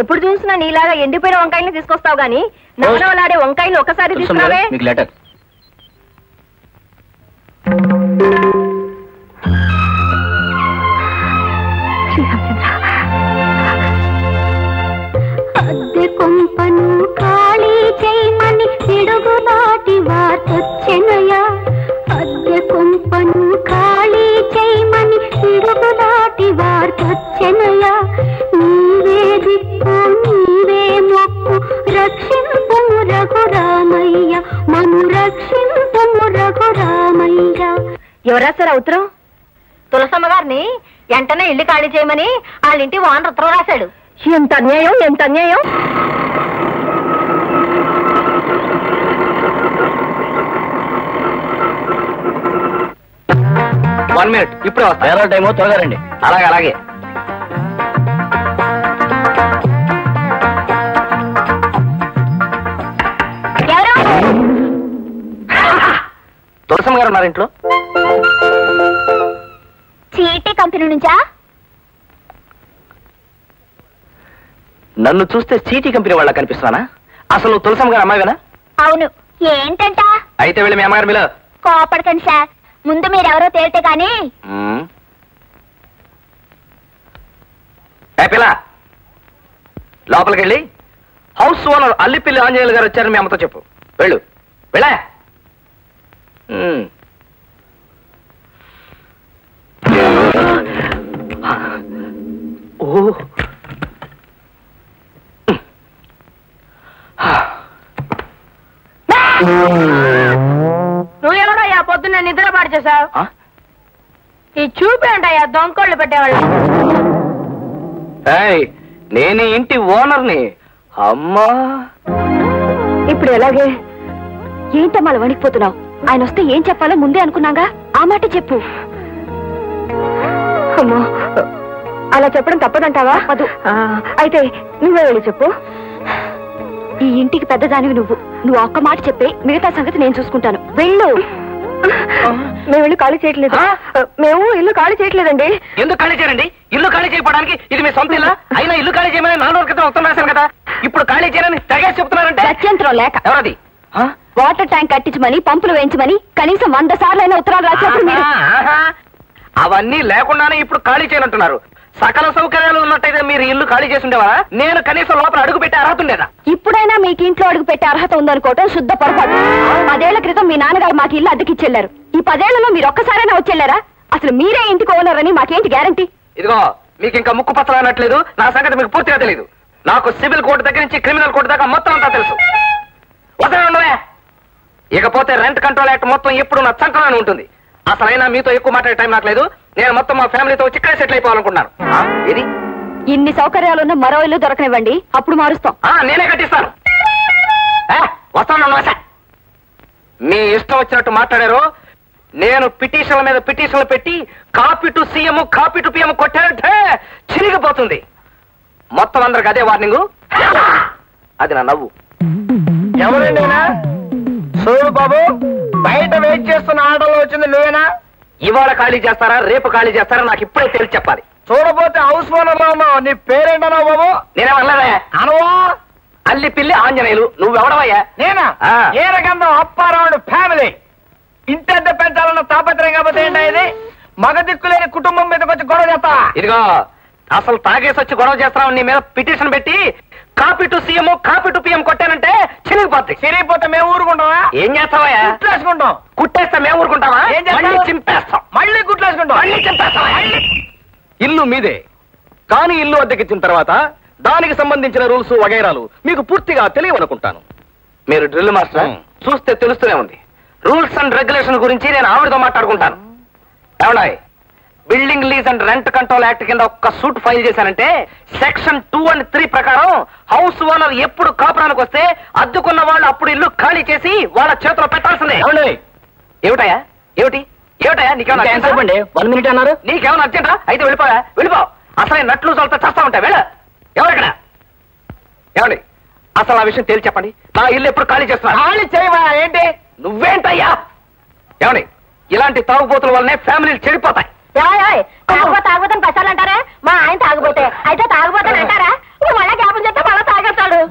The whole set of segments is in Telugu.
ఎప్పుడు చూసినా నీలాగా ఎండిపోయిన వంకాయలు తీసుకొస్తావు గానీ నవనవలాడే వంకాయలు ఒకసారి తీసుకురావే. అద్దె కొంపను ఖాళీ చేయమని పిడుగు దాటి వార్తొచ్చెనయా. అద్దె కొంపను ఖాళీ చేయమని పిడుగు దాటి వార్తొచ్చెనయా. నీవే దిక్కు నీవే మొక్కు రక్షింపు రఘురామయ్య, మను రక్షింపు రఘురామయ్య. ఎవరా సార్ ఉత్తరం? తులసమ్మ గారిని వెంటనే ఇల్లు ఖాళీ చేయమని వాళ్ళింటి వాన్ ఉత్తరం రాశాడు. ఎంత అన్యాయం, ఎంత అన్యాయం! వన్ మినిట్, ఇప్పుడే వస్తా. వేరే టైమో త్వరగా రండి. అలాగే అలాగే. తులసమ్మ గారు ఉన్నారు ఇంట్లో. చీటీ కంపెనీ నుంచా? నన్ను చూస్తే చీటీ కంపెనీ వాళ్ళ కనిపిస్తున్నానా? అసలు తులసమ్మ గారు అమ్మాయినా? అవును. ఏంటంట? అయితే వెళ్ళి మీ అమ్మగారు మీలో. కోపడకండి సార్, ముందు మీరెవరో తేలితే కానీ. పిల్ల లోపలికి వెళ్ళి హౌస్ ఓనర్ అల్లిపిల్లి ఆంజనేయులు గారు వచ్చారని మీ అమ్మతో చెప్పు. వెళ్ళు వెళ్ళా. ఓ నువ్వు ఎవరయ్యా పొద్దున్న నిద్ర పాడు చేసావు? ఈ చూపేంటయ్యా దొంగకోళ్ళు పెట్టేవాళ్ళు. నేను ఇంటి ఓనర్ని. అమ్మా ఇప్పుడు ఎలాగే? ఏంటమ్మా అలా వణికిపోతున్నావు? ఆయన వస్తే ఏం చెప్పాలో ముందే అనుకున్నాగా, ఆ మాట చెప్పు. అమ్మో, అలా చెప్పడం తప్పదంటావా? అదు. అయితే నువ్వే వెళ్ళి చెప్పు. ఈ ఇంటికి పెద్దదానివి నువ్వు ఒక్క మాట చెప్పే, మిగతా సంగతి నేను చూసుకుంటాను. వెళ్ళు. మేము ఇల్లు ఖాళీ చేయట్లేదు. మేము ఇల్లు ఖాళీ చేయట్లేదండి. ఎందుకు ఖాళీ చేయండి? ఇల్లు ఖాళీ చేయడానికి ఇది మీ సొంత ఇల్లా? అయినా ఇల్లు ఖాళీ చేయమని 4 రోజుల క్రితం ఉత్తరం రాశాను కదా. ఇప్పుడు ఖాళీ చేయని తెగేసి చెప్తున్నారంటే గత్యంతరం లేక. ఎవరది? వాటర్ ట్యాంక్ కట్టించమని, పంపులు వేయించమని కనీసం 100 సార్లైనా ఉత్తరాలు రాశారు. అవన్నీ లేకుండానే ఇప్పుడు ఖాళీ చేయనంటున్నారు. సకల సౌకర్యాలు ఉన్నట్టయితే మీరు ఇల్లు ఖాళీ చేసి ఉండేవారా? నేను కనీసం లోపల అడుగు పెట్టే అర్హత ఉండేదా? ఇప్పుడైనా మీకు ఇంట్లో అడుగు పెట్టే అర్హత ఉందనుకోవటం శుద్ధ పొరపాటు. 10 ఏళ్ల క్రితం మీ నాన్నగారు మాకు ఇల్లు అద్దెకిచ్చెళ్లారు. ఈ 10 ఏళ్లలో మీరు ఒక్కసారైనా వచ్చెళ్లారా? అసలు మీరే ఇంటికి ఓనర్ అని మాకేంటి గ్యారంటీ? ఇదిగో, మీకు ఇంకా ముక్కు పచ్చలు అనట్లేదు. నా సంగతి మీకు పూర్తిగా తెలియదు. నాకు సివిల్ కోర్టు దగ్గర నుంచి క్రిమినల్ కోర్టు దాకా మొత్తం అంతా తెలుసు. వదలే. ఇకపోతే రెంట్ కంట్రోల్ యాక్ట్ మొత్తం ఎప్పుడు నా చంకలోనే ఉంటుంది. అసలైనా మీతో ఎక్కువ మాట్లాడే టైం నాకు లేదు. నేను మొత్తం మా ఫ్యామిలీతో ఇక్కడే సెటిల్ అయిపోవాలనుకుంటున్నాను. ఇది ఇన్ని సౌకర్యాలున్న మరో ఇల్లు దొరకనివ్వండి, అప్పుడు మారుస్తాం. నేనే కట్టిస్తాను. వస్తాను. మీ ఇష్టం వచ్చినట్టు మాట్లాడారు. నేను పిటిషన్ల మీద పిటిషన్లు పెట్టి copy to CM copy to PM కొట్టానంటే చిరిగిపోతుంది. మొత్తం అందరికి అదే వార్నింగు. అది నా నవ్వు. ఎవరండి? చూడు బాబు, బయట వెయిట్ చేస్తున్న ఆటోలో వచ్చింది నువ్వేనా? ఇవాళ ఖాళీ చేస్తారా, రేపు ఖాళీ చేస్తారా నాకు ఇప్పుడే తెలిసి చెప్పాలి. చూడపోతే హౌస్ ఓనర్ లో ఉన్నావు. నీ పేరేంటన్నావు బాబు? నేనేమన్నారా? అనవా? అల్లిపిల్లి ఆంజనేయులు. నువ్వెవడవయ్యా? నేనా? ఏ రకంగా అప్పారావుడు ఫ్యామిలీ. ఇంటెంత పెంచాలన్న తాపత్రయం కాకపోతే ఏంటా ఇది? మగ దిక్కులేని కుటుంబం మీదకి వచ్చి గొడవ చేస్తా? ఇదిగో, అసలు తాగేసి వచ్చి గొడవ చేస్తావు. నీ మీద పిటిషన్ పెట్టి copy to CM copy to PM కొట్టానంటే చిరిగిపోద్ది. చిరిగిపోతే మేము ఊరుకుంటావా? ఏం చేస్తావా? కుట్లేసుకుంటాం. కుట్టేస్తే మేము ఊరుకుంటావా? మళ్ళీ చింపేస్తాం. మళ్ళీ కుట్లేసుకుంటాం. మళ్ళీ చింపేస్తాం. ఇల్లు మీదే, కానీ ఇల్లు అద్దెకిచ్చిన తర్వాత దానికి సంబంధించిన రూల్స్ వగైరాలు మీకు పూర్తిగా తెలియవనుకుంటాను. మీరు డ్రిల్ మాస్టర్, చూస్తే తెలుస్తూనే ఉంది. రూల్స్ అండ్ రెగ్యులేషన్ గురించి నేను ఆవిడతో మాట్లాడుకుంటాను. ఏమన్నాయి? Building lease and rent control act కింద ఒక్క సూట్ ఫైల్ చేశానంటే సెక్షన్ 2 and 3 ప్రకారం హౌస్ ఓనర్ ఎప్పుడు కాపురానికి వస్తే అద్దుకున్న వాళ్ళు అప్పుడు ఇల్లు ఖాళీ చేసి వాళ్ళ చేతిలో పెట్టాల్సిందే. ఏమిటయా? ఏమిటయా నీకేమన్నా 1 minute అన్నారు? నీకేమన్నా అర్జెంటా? అయితే వెళ్ళిపో. అసలు నట్లు చల్తా చేస్తా ఉంటాయి. ఎవరెక్కడ? ఏమండి, అసలు ఆ విషయం తేల్చి చెప్పండి. నా ఇల్లు ఎప్పుడు ఖాళీ చేస్తున్నా? ఖాళీ చేయవా? ఏంటి నువ్వేంటయ్యా? ఏమండి, ఇలాంటి తాగుబోతుల వల్లనే ఫ్యామిలీలు చెడిపోతాయి. తాగుబోతని పసాలంటారా? మా ఆయన తాగుబోతే అయితే తాగుబోతాను అంటారా? మళ్ళా జ్ఞాపం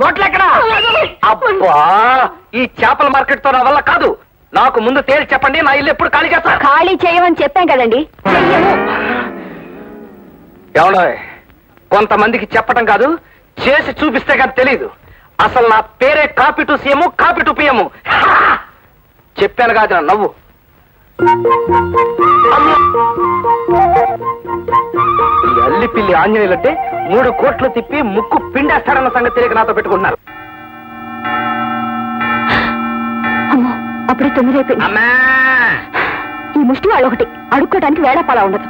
కోట్లు ఎక్కడా? అబ్బా ఈ చేపల మార్కెట్ తో నా వల్ల కాదు. నాకు ముందు తేల్చి చెప్పండి, నా ఇల్లు ఎప్పుడు ఖాళీ చేస్తా? ఖాళీ చేయమని చెప్పాం కదండి. ఎవడో కొంతమందికి చెప్పటం కాదు, చేసి చూపిస్తే కానీ తెలీదు. అసలు నా పేరే copy to CM, copy to PM. చెప్పాను కాదు, నవ్వు. ఈ అల్లి పిల్లి ఆంజనేయులంటే 3 కోట్లు తిప్పి ముక్కు పిండేస్తాడన్న సంగతి తెలియక నాతో పెట్టుకుంటున్నారు. అమ్మో, అప్పుడే 9 అయిపోయింది. అమ్మా ఈ ముష్టి వాళ్ళు ఒకటి అడుక్కోవడానికి వేళపాలా ఉండదు.